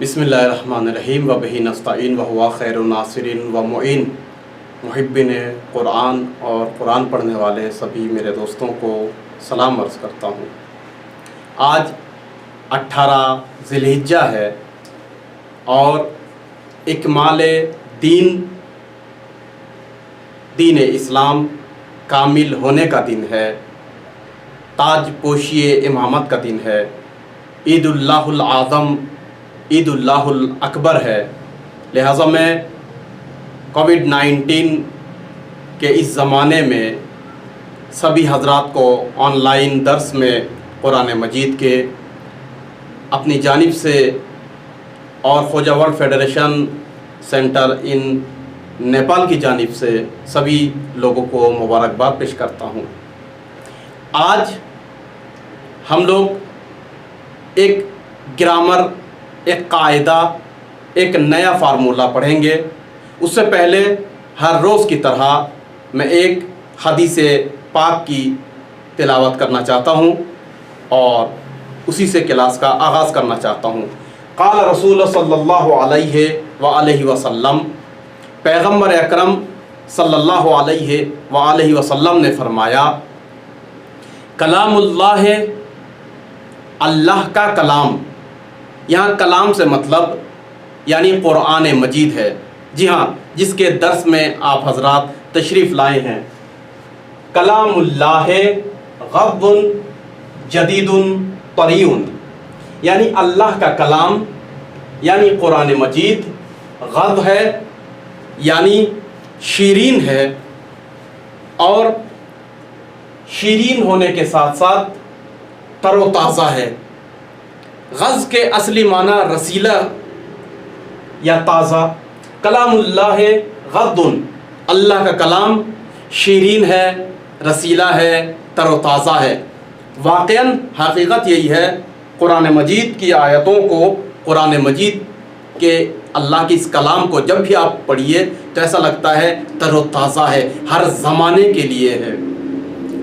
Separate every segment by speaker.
Speaker 1: बिस्मिल्लाहिर्रहमानिर्रहीम व बिही नस्तईन व हुवा खैरुन नासिरीन व मुईन। मुहिब्बिन कुरान और कुरान पढ़ने वाले सभी मेरे दोस्तों को सलाम अर्ज़ करता हूँ। आज 18 ज़िलहिज्जा है और इकमाल दीन इस्लाम कामिल होने का दिन है, ताज पोशी इमामत का दिन है, ईदुल्लाहुल आज़म ईदुल्लाहुल अकबर है। लिहाजा मैं कोविड-19 के इस ज़माने में सभी हज़रात को ऑनलाइन दर्स में कुरान मजीद के अपनी जानिब से और ख्वाजा वर्ल्ड फेडरेशन सेंटर इन नेपाल की जानिब से सभी लोगों को मुबारकबाद पेश करता हूँ। आज हम लोग एक ग्रामर, एक कायदा, एक नया फार्मूला पढ़ेंगे। उससे पहले हर रोज़ की तरह मैं एक हदीस पाक की तिलावत करना चाहता हूँ और उसी से क्लास का आगाज़ करना चाहता हूँ। क़ाल रसूल सल्लल्लाहु अलैहि वसल्लम, पैगम्बर अकरम सल्लल्लाहु अलैहि वसल्लम ने फरमाया, कलामुल्लाह, अल्लाह का कलाम। यहाँ कलाम से मतलब यानी कुरान मजीद है। जी हाँ, जिसके दर्स में आप हजरात तशरीफ़ लाए हैं। कलामुल्लाह गद्दुन जदीदुन तरीउन, यानी अल्लाह का कलाम यानी कुरान मजीद गद्द है यानी शीरीन है, और शीरीन होने के साथ साथ तरोताज़ा है। गज़ के असली माना रसीला या ताज़ा। कलामुल्लाह गद्दुन, अल्लाह का कलाम शीरीन है, रसीला है, तरोताज़ा है। वाक़यन हकीकत यही है, कुरान मजीद की आयतों को, कुरान मजीद के अल्लाह की इस कलाम को जब भी आप पढ़िए तो ऐसा लगता है तरोताज़ा है, हर ज़माने के लिए है,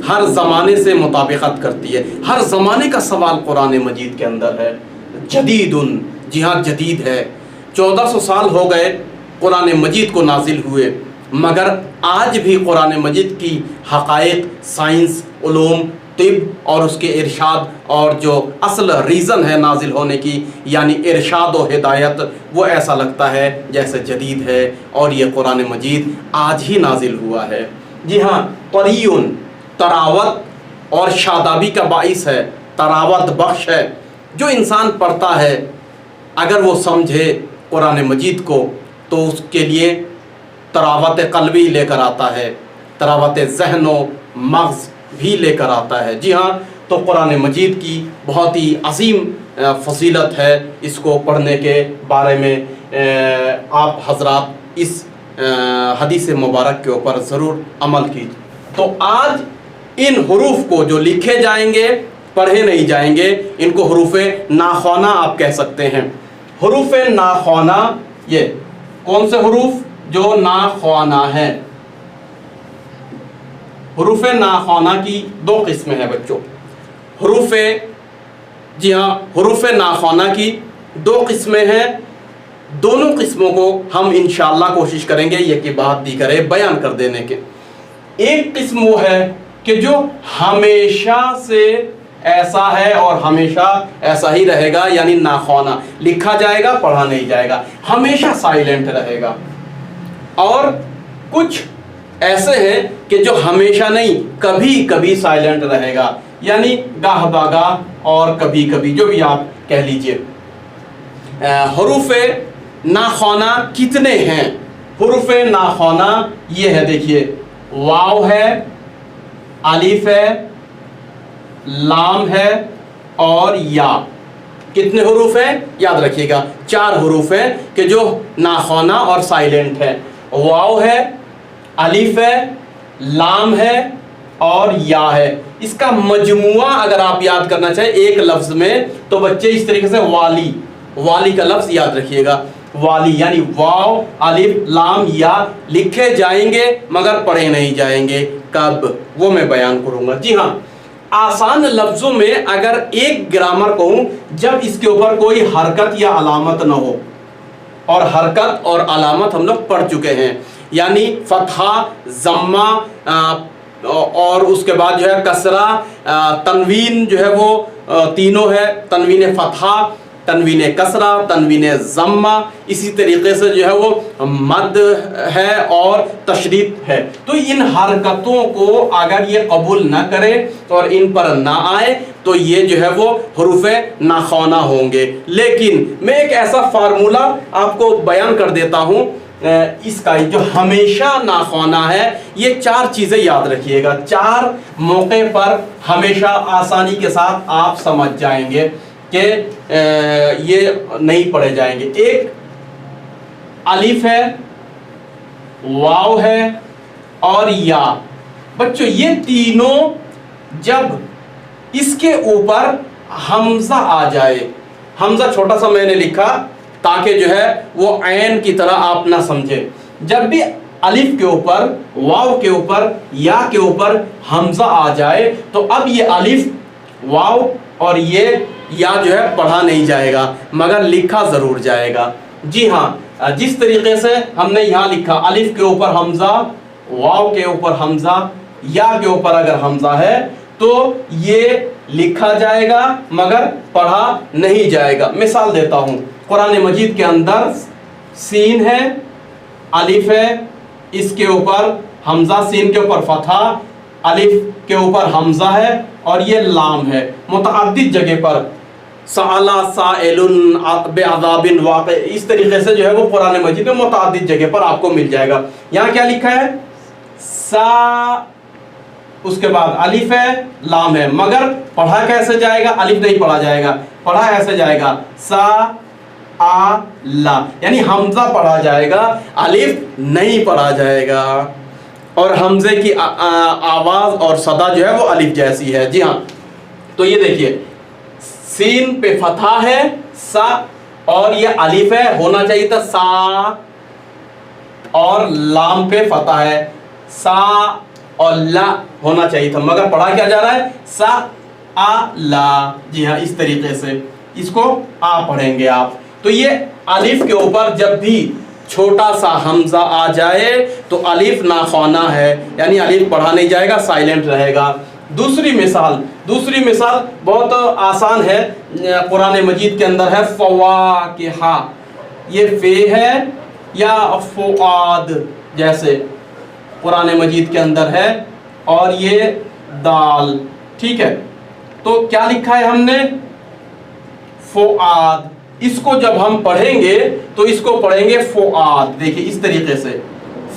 Speaker 1: हर ज़माने से मुताबिकत करती है। हर ज़माने का सवाल कुरान मजीद के अंदर है। जदीदुन, जी हाँ जदीद है। 1400 साल हो गए कुरान मजीद को नाजिल हुए, मगर आज भी कुरान मजीद की हक़ाइक़, साइंस, उलूम, तिब और उसके इरशाद और जो असल रीज़न है नाजिल होने की यानी इरशाद व हिदायत, वो ऐसा लगता है जैसे जदीद है और ये कुरान मजीद आज ही नाजिल हुआ है। जी हाँ, तरीउन, तरावत और शादाबी का बाइस है, तरावत बख्श है। जो इंसान पढ़ता है अगर वो समझे कुरान मजीद को तो उसके लिए तरावत क़ल्बी लेकर आता है, तरावत ज़हन व मग़ज़ भी लेकर आता है। जी हाँ, तो कुरान मजीद की बहुत ही अजीम फजीलत है। इसको पढ़ने के बारे में आप हजरात इस हदीस मुबारक के ऊपर ज़रूर अमल कीजिए। तो आज इन हुरूफ को जो लिखे जाएंगे, पढ़े नहीं जाएंगे, इनको हुरूफ़े नाख़वाना आप कह सकते हैं। हुरूफ़े नाख़वाना, ये कौन से हुरूफ जो नाख़वाना है? हुरूफ़े नाख़वाना की दो किस्में हैं बच्चों। हुरूफ़े, जी हाँ, हुरूफ़े नाख़वाना की दो किस्में हैं। दोनों किस्मों को हम इंशाअल्लाह कोशिश करेंगे ये की बात दी करे बयान कर देने के। एक किस्म वो है कि जो हमेशा से ऐसा है और हमेशा ऐसा ही रहेगा, यानी नाख़वाना, लिखा जाएगा पढ़ा नहीं जाएगा, हमेशा साइलेंट रहेगा। और कुछ ऐसे हैं कि जो हमेशा नहीं, कभी कभी साइलेंट रहेगा, यानी गाह बागाह और कभी कभी, जो भी आप कह लीजिए। हुरूफ़े नाख़वाना कितने हैं? हुरूफ़े नाख़वाना ये है, देखिए, वाव है, अलिफ है, लाम है और या। कितने हुरूफ हैं? याद रखिएगा, 4 हुरूफ हैं कि जो नाख़वाना और साइलेंट है। वाव है, अलिफ है, लाम है और या है। इसका मजमुआ अगर आप याद करना चाहें एक लफ्ज़ में तो बच्चे इस तरीके से वाली, वाली का लफ्ज़ याद रखिएगा। वाली यानी वाव, अलिफ, लाम, या लिखे जाएंगे मगर पढ़े नहीं जाएंगे। कब? वो मैं बयान करूँगा। जी हाँ, आसान लफ्जों में अगर एक ग्रामर कहूं, जब इसके ऊपर कोई हरकत या अलामत ना हो, और हरकत और अलामत हम लोग पढ़ चुके हैं, यानी फतहा, जम्मा और उसके बाद जो है कसरा, तनवीन जो है वो तीनों है, तनवीन फतहा, तनवीन कसरा, तनवीन जम्मा, इसी तरीके से जो है वो मद है और तशरीफ है। तो इन हरकतों को अगर ये कबूल ना करे और इन पर ना आए तो ये जो है वो हुरूफ़े नाख़वाना होंगे। लेकिन मैं एक ऐसा फार्मूला आपको बयान कर देता हूँ इसका, जो हमेशा नाख़वाना है, ये 4 चीज़ें याद रखिएगा, 4 मौके पर हमेशा आसानी के साथ आप समझ जाएंगे कि ये नहीं पढ़े जाएंगे। एक अलिफ है, वाव है और या। बच्चों ये तीनों जब इसके ऊपर हमजा आ जाए, हमजा छोटा सा मैंने लिखा ताकि जो है वो ऐन की तरह आप ना समझे, जब भी अलिफ के ऊपर, वाव के ऊपर, या के ऊपर हमजा आ जाए तो अब ये अलिफ, वाव और ये या जो है पढ़ा नहीं जाएगा मगर लिखा ज़रूर जाएगा। जी हाँ, जिस तरीके से हमने यहाँ लिखा, अलिफ के ऊपर हमजा, वाव के ऊपर हमजा, या के ऊपर अगर हमजा है तो ये लिखा जाएगा मगर पढ़ा नहीं जाएगा। मिसाल देता हूँ, कुरान मजीद के अंदर सीन है, अलिफ है, इसके ऊपर हमजा, सीन के ऊपर फतहा, अलिफ के ऊपर हमजा है और ये लाम है। मुतअद्दिद जगह पर सअला साइलुन बिअज़ाबिन वाक़ि, इस तरीके से जो है वो कुरान मजीद में मुतअद्दिद जगह पर आपको मिल जाएगा। यहाँ क्या लिखा है? सा, उसके बाद अलिफ है, लाम है, मगर पढ़ा कैसे जाएगा? अलिफ नहीं पढ़ा जाएगा, पढ़ा ऐसे जाएगा सा आ ला, यानी हमजा पढ़ा जाएगा, अलिफ नहीं पढ़ा जाएगा। और हमजे की आवाज़ और सदा जो है वो अलिफ जैसी है। जी हाँ, तो ये देखिए, सीन पे फतहा है, सा, और ये अलिफ है, होना चाहिए था सा, और लाम पे फतहा है, सा और ला होना चाहिए था, मगर पढ़ा क्या जा रहा है? सा आ ला। जी हाँ, इस तरीके से इसको आ पढ़ेंगे आप। तो ये अलिफ के ऊपर जब भी छोटा सा हमजा आ जाए तो अलिफ नाख़वाना है, यानी अलिफ पढ़ा नहीं जाएगा, साइलेंट रहेगा। दूसरी मिसाल बहुत आसान है, कुरान मजीद के अंदर है फ़वाकिहा, ये फे है या फ़ुआद जैसे कुरान मजीद के अंदर है, और ये दाल, ठीक है। तो क्या लिखा है हमने? फ़ुआद। इसको जब हम पढ़ेंगे तो इसको पढ़ेंगे फ़ुआद। देखिए इस तरीके से,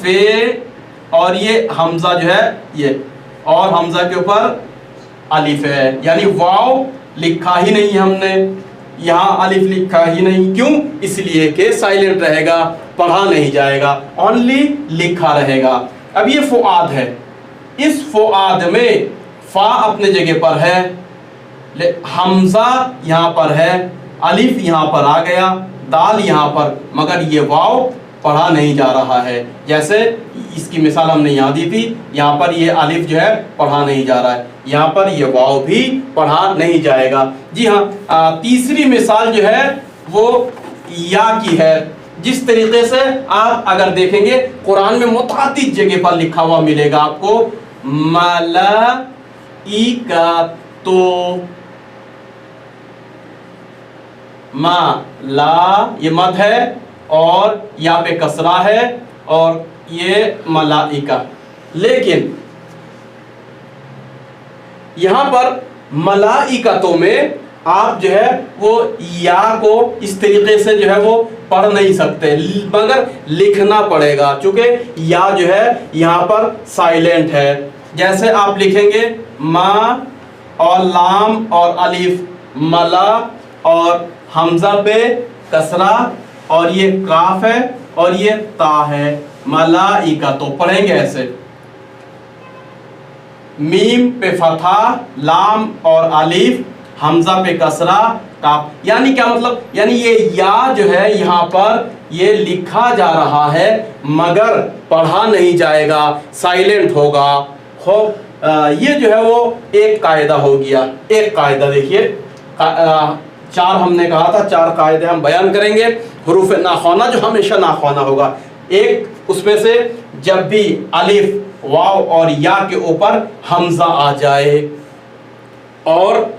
Speaker 1: फे और ये हमजा जो है ये, और हमजा के ऊपर अलिफ है, यानी वाव लिखा ही नहीं हमने, यहाँ अलिफ लिखा ही नहीं। क्यों? इसलिए कि साइलेंट रहेगा, पढ़ा नहीं जाएगा, ओनली लिखा रहेगा। अब ये फ़ुआद है, इस फ़ुआद में फ़ा अपने जगह पर है, हमजा यहाँ पर है, अलिफ यहाँ पर आ गया, दाल यहाँ पर, मगर ये वाव पढ़ा नहीं जा रहा है। जैसे इसकी मिसाल हमने यहाँ दी थी, यहाँ पर ये अलिफ जो है पढ़ा नहीं जा रहा है, यहाँ पर ये वाव भी पढ़ा नहीं जाएगा। जी हाँ, तीसरी मिसाल जो है वो या की है। जिस तरीके से आप अगर देखेंगे कुरान में मुतअद्दिद जगह पर लिखा हुआ मिलेगा आपको, मलाइकातो, मा ला ये मद है और यहाँ पे कसरा है और ये मलाइका। लेकिन यहाँ पर मलाइकातों में आप जो है वो या को इस तरीके से जो है वो पढ़ नहीं सकते, मगर लिखना पड़ेगा, क्योंकि या जो है यहाँ पर साइलेंट है। जैसे आप लिखेंगे मा और लाम और अलिफ, मला और हमजा पे कसरा और ये काफ है और ये ता है, मलाइका। तो पढ़ेंगे ऐसे, मीम पे फथा, लाम और अलिफ, हमजा पे कसरा, काफ। यानी क्या मतलब? यानी ये या जो है यहाँ पर ये लिखा जा रहा है मगर पढ़ा नहीं जाएगा, साइलेंट होगा। हो ये जो है वो एक कायदा हो गया। एक कायदा देखिए, चार हमने कहा था, चार कायदे हम बयान करेंगे हरूफ नाख़वाना जो हमेशा नाख़वाना होगा। एक उसमें से जब भी अलिफ, वाव और या के ऊपर हमजा आ जाए और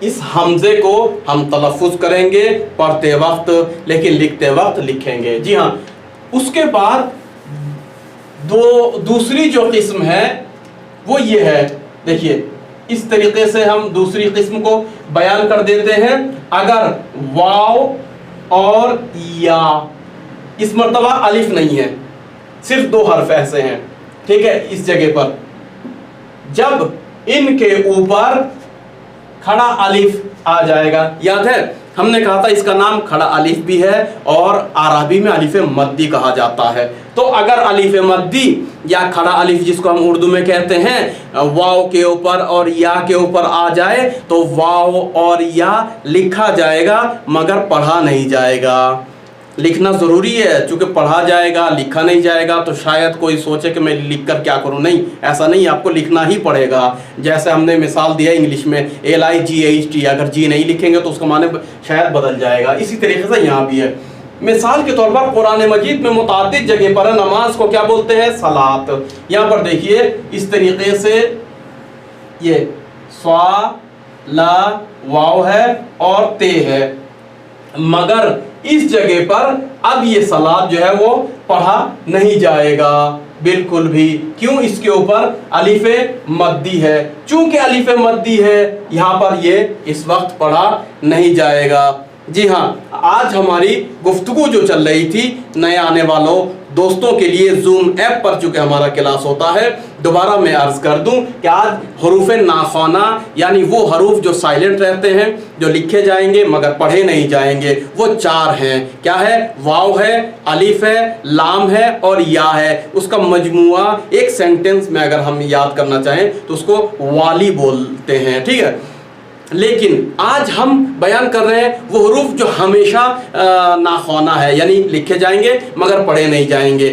Speaker 1: इस हमजे को हम तलफ़ुज़ करेंगे पढ़ते वक्त, लेकिन लिखते वक्त लिखेंगे। जी हाँ, उसके बाद दूसरी जो किस्म है वो ये है। देखिए इस तरीके से हम दूसरी किस्म को बयान कर देते हैं। अगर वाव और या, इस मर्तबा अलिफ नहीं है, सिर्फ दो हर्फ ऐसे हैं, ठीक है, इस जगह पर जब इनके ऊपर खड़ा अलिफ आ जाएगा, याद है हमने कहा था इसका नाम खड़ा अलिफ भी है और अरबी में अलिफ मद्दी कहा जाता है। तो अगर अलिफ मद्दी या खड़ा अलिफ जिसको हम उर्दू में कहते हैं वाव के ऊपर और या के ऊपर आ जाए तो वाव और या लिखा जाएगा मगर पढ़ा नहीं जाएगा। लिखना ज़रूरी है, चूँकि पढ़ा जाएगा लिखा नहीं जाएगा तो शायद कोई सोचे कि मैं लिख कर क्या करूँ। नहीं, ऐसा नहीं, आपको लिखना ही पड़ेगा। जैसे हमने मिसाल दिया इंग्लिश में LIGHT, अगर जी नहीं लिखेंगे तो उसका माने शायद बदल जाएगा। इसी तरीके से यहाँ भी है। मिसाल के तौर पर कुरान मजीद में मुताद्दिद जगह पर नमाज को क्या बोलते हैं? सलात। यहाँ पर देखिए इस तरीके से ये स्वा ला वाव है और ते है, मगर इस जगह पर अब ये सलात जो है वो पढ़ा नहीं जाएगा बिल्कुल भी। क्यों? इसके ऊपर अलिफे मद्दी है। चूंकि अलिफे मद्दी है यहाँ पर ये इस वक्त पढ़ा नहीं जाएगा। जी हाँ, आज हमारी गुफ्तगू जो चल रही थी नए आने वालों दोस्तों के लिए जूम ऐप पर चूँकि हमारा क्लास होता है, दोबारा मैं अर्ज़ कर दूं कि आज हरूफ नाख़वाना यानी वो हरूफ जो साइलेंट रहते हैं, जो लिखे जाएंगे मगर पढ़े नहीं जाएंगे, वो चार हैं। क्या है? वाव है, अलिफ है, लाम है और या है। उसका मजमुआ एक सेंटेंस में अगर हम याद करना चाहें तो उसको वाली बोलते हैं, ठीक है। लेकिन आज हम बयान कर रहे हैं वो हरूफ जो हमेशा नाख़वाना है, यानी लिखे जाएंगे मगर पढ़े नहीं जाएंगे।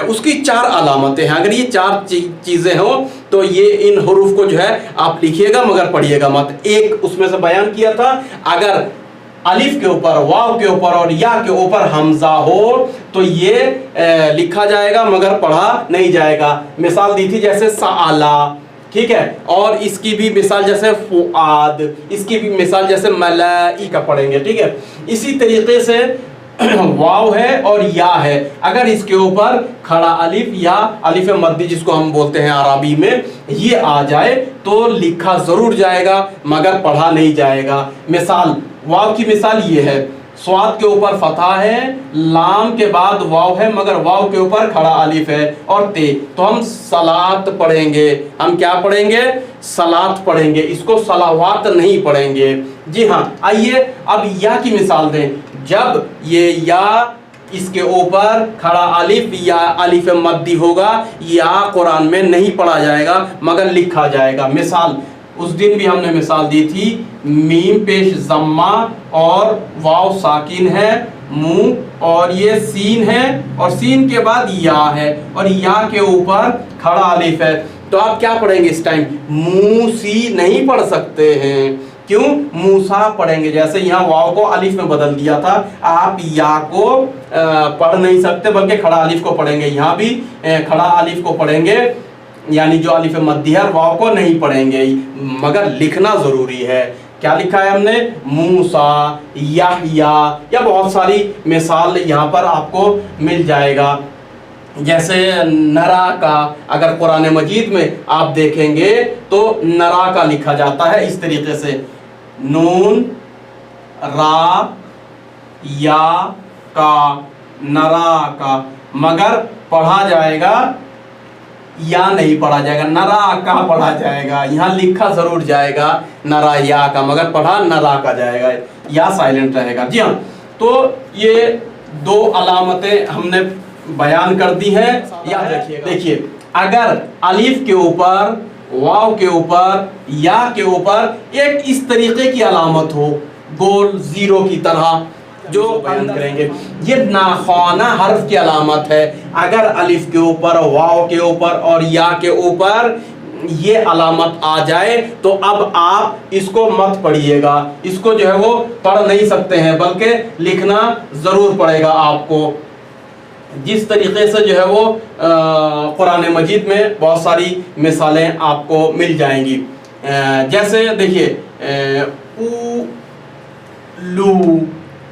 Speaker 1: उसकी चार अलामतें हैं। अगर ये चार चीज़ें हों तो ये इन हरूफ को जो है आप लिखिएगा मगर पढ़िएगा मत। एक उसमें से बयान किया था, अगर अलिफ के ऊपर, वाव के ऊपर और या के ऊपर हमजा हो तो ये लिखा जाएगा मगर पढ़ा नहीं जाएगा। मिसाल दी थी जैसे सआला, ठीक है, और इसकी भी मिसाल जैसे फुआद, इसकी भी मिसाल जैसे मलाइका पढ़ेंगे, ठीक है। इसी तरीके से वाव है और या है, अगर इसके ऊपर खड़ा अलिफ या अलिफ मद्दी जिसको हम बोलते हैं अरबी में, ये आ जाए तो लिखा ज़रूर जाएगा मगर पढ़ा नहीं जाएगा। मिसाल वाव की मिसाल ये है, स्वाद के ऊपर फतहा है, लाम के बाद वाव है मगर वाव के ऊपर खड़ा अलिफ है और ते, तो हम सलात पढ़ेंगे। हम क्या पढ़ेंगे? सलात पढ़ेंगे, इसको सलावात नहीं पढ़ेंगे। जी हाँ, आइए अब या की मिसाल दें। जब ये या इसके ऊपर खड़ा अलिफ या अलिफ मद्दी होगा, या कुरान में नहीं पढ़ा जाएगा मगर लिखा जाएगा। मिसाल उस दिन भी हमने मिसाल दी थी, मीम पेश ज़म्मा और वाव साकिन है, मुंह और ये सीन है और सीन के बाद या है और या के ऊपर खड़ा अलिफ है। तो आप क्या पढ़ेंगे इस टाइम? मूसी नहीं पढ़ सकते हैं। क्यों? मूसा पढ़ेंगे। जैसे यहाँ वाव को अलिफ में बदल दिया था, आप या को पढ़ नहीं सकते बल्कि खड़ा अलिफ को पढ़ेंगे। यहाँ भी खड़ा अलिफ को पढ़ेंगे, यानी जो अलिफ मद्दी है, वाव को नहीं पढ़ेंगे मगर लिखना ज़रूरी है। क्या लिखा है हमने? मूसा, याहया, या बहुत सारी मिसाल यहाँ पर आपको मिल जाएगा। जैसे नरा का, अगर कुरान मजीद में आप देखेंगे तो नरा का लिखा जाता है इस तरीके से, नून रा या का, नरा का, मगर पढ़ा जाएगा या नहीं पढ़ा जाएगा, नरा का पढ़ा जाएगा। यहाँ लिखा जरूर जाएगा नरा या का, मगर पढ़ा नरा का जाएगा, या साइलेंट रहेगा। जी हाँ, तो ये दो अलामतें हमने बयान कर दी है, याद रखिएगा। देखिए, अगर अलिफ के ऊपर, वाव के ऊपर, या के ऊपर एक इस तरीके की अलामत हो, गोल जीरो की तरह, जो बयान करेंगे, ये नाख़वाना हर्फ की अलामत है। अगर अलिफ के ऊपर, वाव के ऊपर और या के ऊपर یہ علامت آ جائے تو اب آپ اس کو مت پڑھیے گا، اس کو جو ہے وہ پڑھ نہیں سکتے ہیں، بلکہ لکھنا ضرور پڑے گا آپ کو۔ جس طریقے سے جو ہے وہ قرآن مجید میں بہت ساری مثالیں آپ کو مل جائیں گی، جیسے دیکھیے او لو،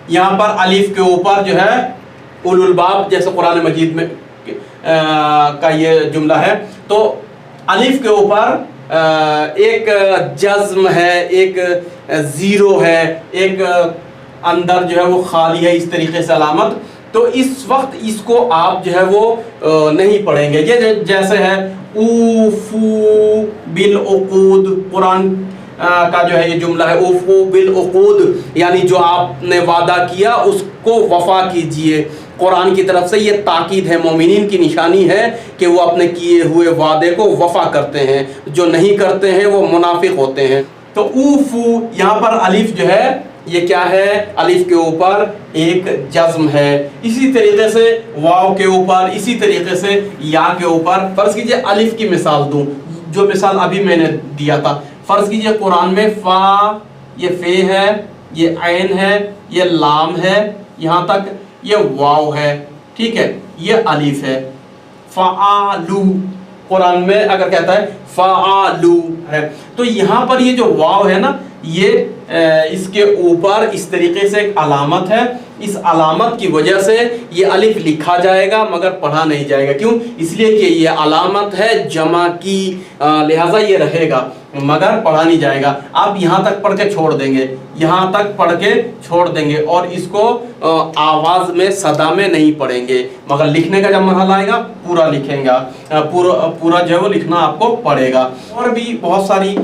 Speaker 1: یہاں پر الف کے اوپر جو ہے اولو الباب، جیسے قرآن مجید میں کا یہ جملہ ہے، تو الف کے اوپر ایک جزم ہے، ایک زیرو ہے، ایک اندر جو ہے وہ خالی ہے، اس طریقے سے علامت، تو اس وقت اس کو آپ جو ہے وہ نہیں پڑھیں گے۔ یہ جیسے ہے اوفو بالعقود، قرآن کا جو ہے یہ جملہ ہے اوفو بالعقود، یعنی جو آپ نے وعدہ کیا اس کو وفا کیجئے۔ قرآن کی طرف سے یہ تاکید ہے، مومنین کی نشانی ہے کہ وہ اپنے کیے ہوئے وعدے کو وفا کرتے ہیں، جو نہیں کرتے ہیں وہ منافق ہوتے ہیں۔ تو اوفو یہاں پر الف جو ہے یہ کیا ہے؟ الف کے اوپر ایک جزم ہے۔ اسی طریقے سے واو کے اوپر، اسی طریقے سے یا کے اوپر، فرض کیجئے الف کی مثال دوں، جو مثال ابھی میں نے دیا تھا، فرض کیجئے قرآن میں فا، یہ فے ہے، یہ عین ہے، یہ لام ہے، یہاں تک یہ واو ہے، ٹھیک ہے، یہ الف ہے۔ فعالو قرآن میں اگر کہتا ہے فعالو ہے، تو یہاں پر یہ جو واو ہے نا، یہ اس کے اوپر اس طریقے سے ایک علامت ہے، اس علامت کی وجہ سے یہ الف لکھا جائے گا مگر پڑھا نہیں جائے گا۔ کیوں؟ اس لیے کہ یہ علامت ہے جمع کی، لہٰذا یہ رہے گا مگر پڑھا نہیں جائے گا۔ آپ یہاں تک پڑھ کے چھوڑ دیں گے، یہاں تک پڑھ کے چھوڑ دیں گے، اور اس کو آواز میں صدا میں نہیں پڑھیں گے، مگر لکھنے کا جب مرحلہ آئے گا پورا لکھیں گا، پورا جو ہے وہ لکھنا آپ کو پڑے گا۔ اور بھی بہت ساری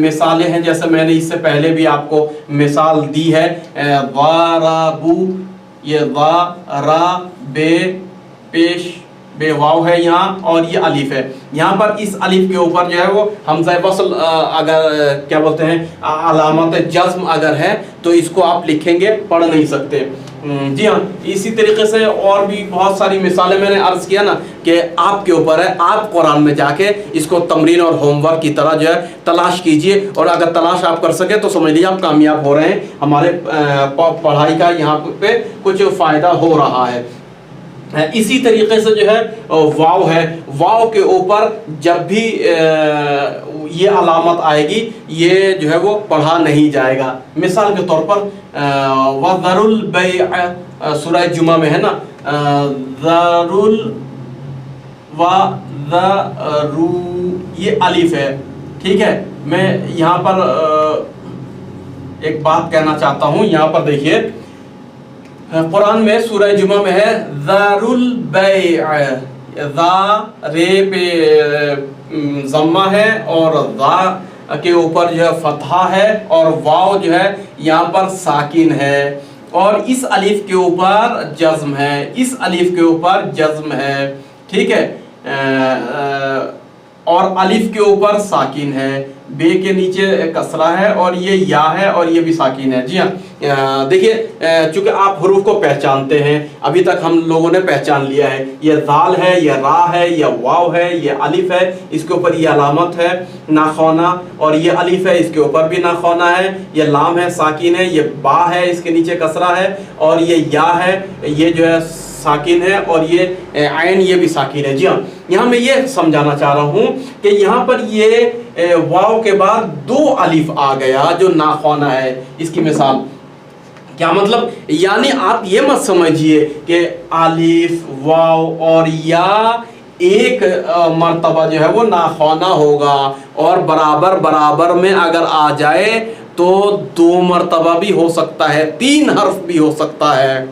Speaker 1: مثالیں ہیں، جیسے میں نے اس سے پہلے بھی آپ کو مثال دی ہے، ضاربو، یہ ضا را بے پیش بے واو ہے یہاں، اور یہ الف ہے، یہاں پر اس الف کے اوپر جو ہے وہ حمزہ وصل اگر کیا بولتے ہیں علامت جزم اگر ہے تو اس کو آپ لکھیں گے، پڑھ نہیں سکتے۔ جی ہاں، اسی طریقے سے اور بھی بہت ساری مثالیں میں نے عرض کیا نا کہ آپ کے اوپر ہے، آپ قرآن میں جا کے اس کو تمرین اور ہوم ورک کی طرح جو ہے تلاش کیجئے، اور اگر تلاش آپ کر سکے تو سمجھ لیجیے آپ کامیاب ہو رہے ہیں، ہمارے پڑھائی کا یہاں پہ کچھ فائدہ ہو رہا ہے۔ اسی طریقے سے جو ہے واو ہے، واو کے اوپر جب بھی یہ علامت آئے گی یہ جو ہے وہ پڑھا نہیں جائے گا۔ مثال کے طور پر وَذَرُ الْبَيْعَ سورہ جمعہ میں ہے نا، ذَرُ وَذَرُ، یہ الف ہے، ٹھیک ہے۔ میں یہاں پر ایک بات کہنا چاہتا ہوں، یہاں پر دیکھیے قرآن میں سورہ جمعہ میں ہے ذَرُ الْبَيْعَ، ذا رے پہ ضمہ ہے اور ذا کے اوپر جو ہے فتحہ ہے، اور واو جو ہے یہاں پر ساکن ہے، اور اس الف کے اوپر جزم ہے، اس الف کے اوپر جزم ہے، ٹھیک ہے، اور الف کے اوپر ساکن ہے، بے کے نیچے کسرہ ہے، اور یہ یا ہے اور یہ بھی ساکن ہے۔ جی ہاں، دیکھیے چونکہ آپ حروف کو پہچانتے ہیں، ابھی تک ہم لوگوں نے پہچان لیا ہے، یہ ذال ہے، یہ را ہے، یہ واو ہے، یہ الف ہے، اس کے اوپر یہ علامت ہے ناخوانہ، اور یہ الف ہے، اس کے اوپر بھی ناخوانہ ہے، یہ لام ہے ساکن ہے، یہ با ہے، اس کے نیچے کسرہ ہے، اور یہ یا ہے، یہ جو ہے ساکن ہے، اور یہ عین یہ بھی ساکن ہے۔ جی ہاں، یہاں میں یہ سمجھانا چاہ رہا ہوں کہ یہاں پر یہ واو کے بعد دو الف آ گیا جو ناخوانہ ہے۔ اس کی مثال کیا مطلب؟ یعنی آپ یہ مت سمجھیے کہ الف واو اور یا ایک مرتبہ جو ہے وہ ناخوانہ ہوگا، اور برابر برابر میں اگر آ جائے تو دو مرتبہ بھی ہو سکتا ہے، 3 حرف بھی ہو سکتا ہے۔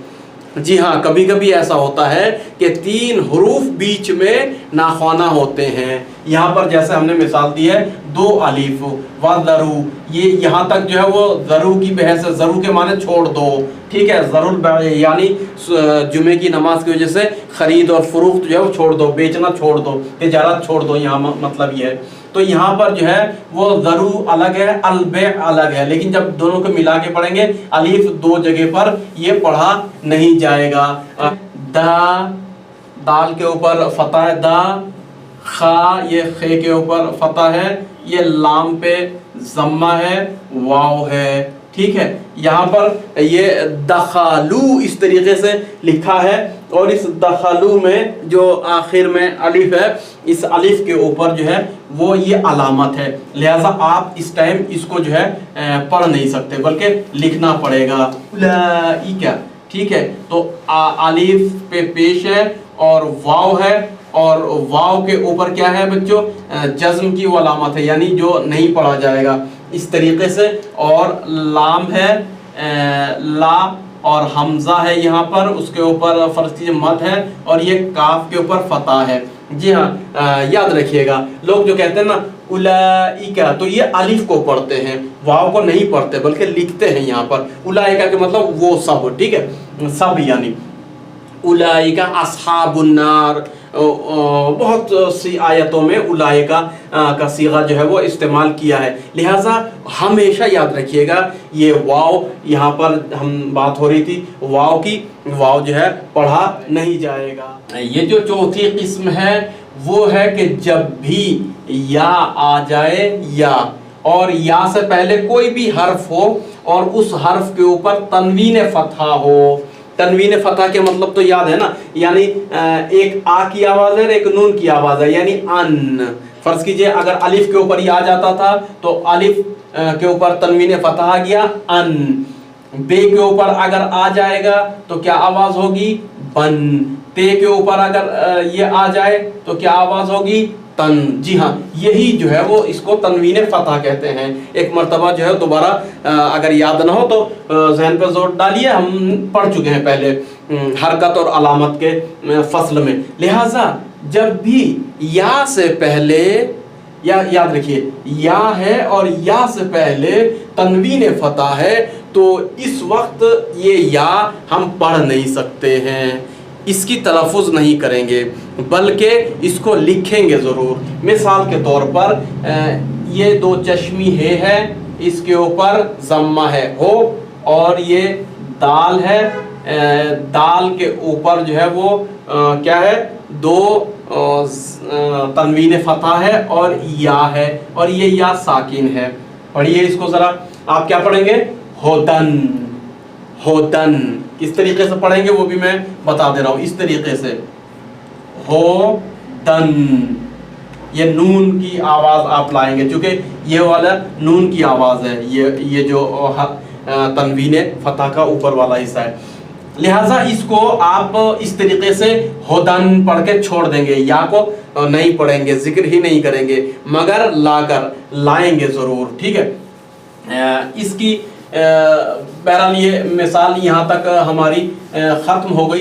Speaker 1: جی ہاں، کبھی کبھی ایسا ہوتا ہے کہ 3 حروف بیچ میں ناخوانہ ہوتے ہیں۔ یہاں پر جیسے ہم نے مثال دی ہے 2 الف وَذَرُو، یہ یہاں تک جو ہے وہ ذرو کی بحث ہے، ذرو کے معنی چھوڑ دو، ٹھیک ہے، ذَرُ الْبَيْعِ یعنی جمعے کی نماز کی وجہ سے خرید اور فروخت جو ہے وہ چھوڑ دو، بیچنا چھوڑ دو، تجارت چھوڑ دو، یہاں مطلب یہ ہے۔ تو یہاں پر جو ہے وہ ذرو الگ ہے، البیع الگ ہے، لیکن جب دونوں کو ملا کے پڑھیں گے الف 2 جگہ پر یہ پڑھا نہیں جائے گا۔ دا، دال کے اوپر فتح ہے، دا खा ये खे के ऊपर फतह है, ये लाम पे ज़म्मा है, वाव है, ठीक है। यहाँ पर ये दखालू इस तरीके से लिखा है और इस दखालू में जो आखिर में अलिफ है, इस अलिफ के ऊपर जो है वो ये अलामत है, लिहाजा आप इस टाइम इसको जो है पढ़ नहीं सकते बल्कि लिखना पड़ेगा उलाइका, ठीक है। तो अलिफ पे पेश है और वाव है, और वाव के ऊपर क्या है बच्चों, जज्म की वो अलामत है, यानी जो नहीं पढ़ा जाएगा इस तरीके से। और लाम है, ला और हमजा है यहाँ पर, उसके ऊपर फर्ज कीजिए मद है, और ये काफ के ऊपर फतह है। जी हाँ, याद रखिएगा, लोग जो कहते हैं ना उलाइका, तो ये अलिफ को पढ़ते हैं, वाव को नहीं पढ़ते बल्कि लिखते हैं यहाँ पर। उलाइका के मतलब वो सब, ठीक है, सब, यानी उलाइका अस्हाबुन्नार। बहुत सी आयतों में उलाइका का सीगा जो है वो इस्तेमाल किया है, लिहाजा हमेशा याद रखिएगा ये वाव, यहाँ पर हम बात हो रही थी वाव की, वाव जो है पढ़ा नहीं जाएगा। ये जो चौथी किस्म है वो है कि जब भी या आ जाए, या और या से पहले कोई भी हर्फ हो और उस हर्फ के ऊपर तनवीन फतहा हो। तनवीन फतह के मतलब तो याद है ना, यानी एक आ की आवाज़ है, एक नून की आवाज़ है, यानी अन। फर्ज कीजिए अगर अलिफ के ऊपर या आ जाता था तो अलिफ के ऊपर तनवीन फतह आ गया, अन। बे के ऊपर अगर आ जाएगा तो क्या आवाज़ होगी, बन। ते के ऊपर अगर ये आ जाए तो क्या आवाज़ होगी, तन। जी हाँ, यही जो है वो इसको तनवीन फतह कहते हैं। एक मर्तबा जो है दोबारा अगर याद ना हो तो जहन पर जोर डालिए, हम पढ़ चुके हैं पहले हरकत और अलामत के फसल में। लिहाजा जब भी या से पहले, या याद रखिए या है और या से पहले तनवीन फतह है, तो इस वक्त ये या हम पढ़ नहीं सकते हैं, इसकी तलफ़ुज़ नहीं करेंगे बल्कि इसको लिखेंगे ज़रूर। मिसाल के तौर पर ये दो चश्मी है, इसके ऊपर ज़म्मा है हो, और ये दाल है, दाल के ऊपर जो है वो क्या है, दो तनवीन फतह है और या है, और ये या साकिन है। पढ़िए इसको ज़रा, आप क्या पढ़ेंगे, होदन। होदन किस तरीके से पढ़ेंगे वो भी मैं बता दे रहा हूँ, इस तरीके से हो दन, ये नून की आवाज़ आप लाएंगे, क्योंकि ये वाला नून की आवाज़ है, ये जो तनवीन फतह का ऊपर वाला हिस्सा है, लिहाजा इसको आप इस तरीके से होदन पढ़ के छोड़ देंगे, या को नहीं पढ़ेंगे, जिक्र ही नहीं करेंगे, मगर लाएंगे ज़रूर, ठीक है। इसकी बहरहाल ये मिसाल यहाँ तक हमारी ख़त्म हो गई।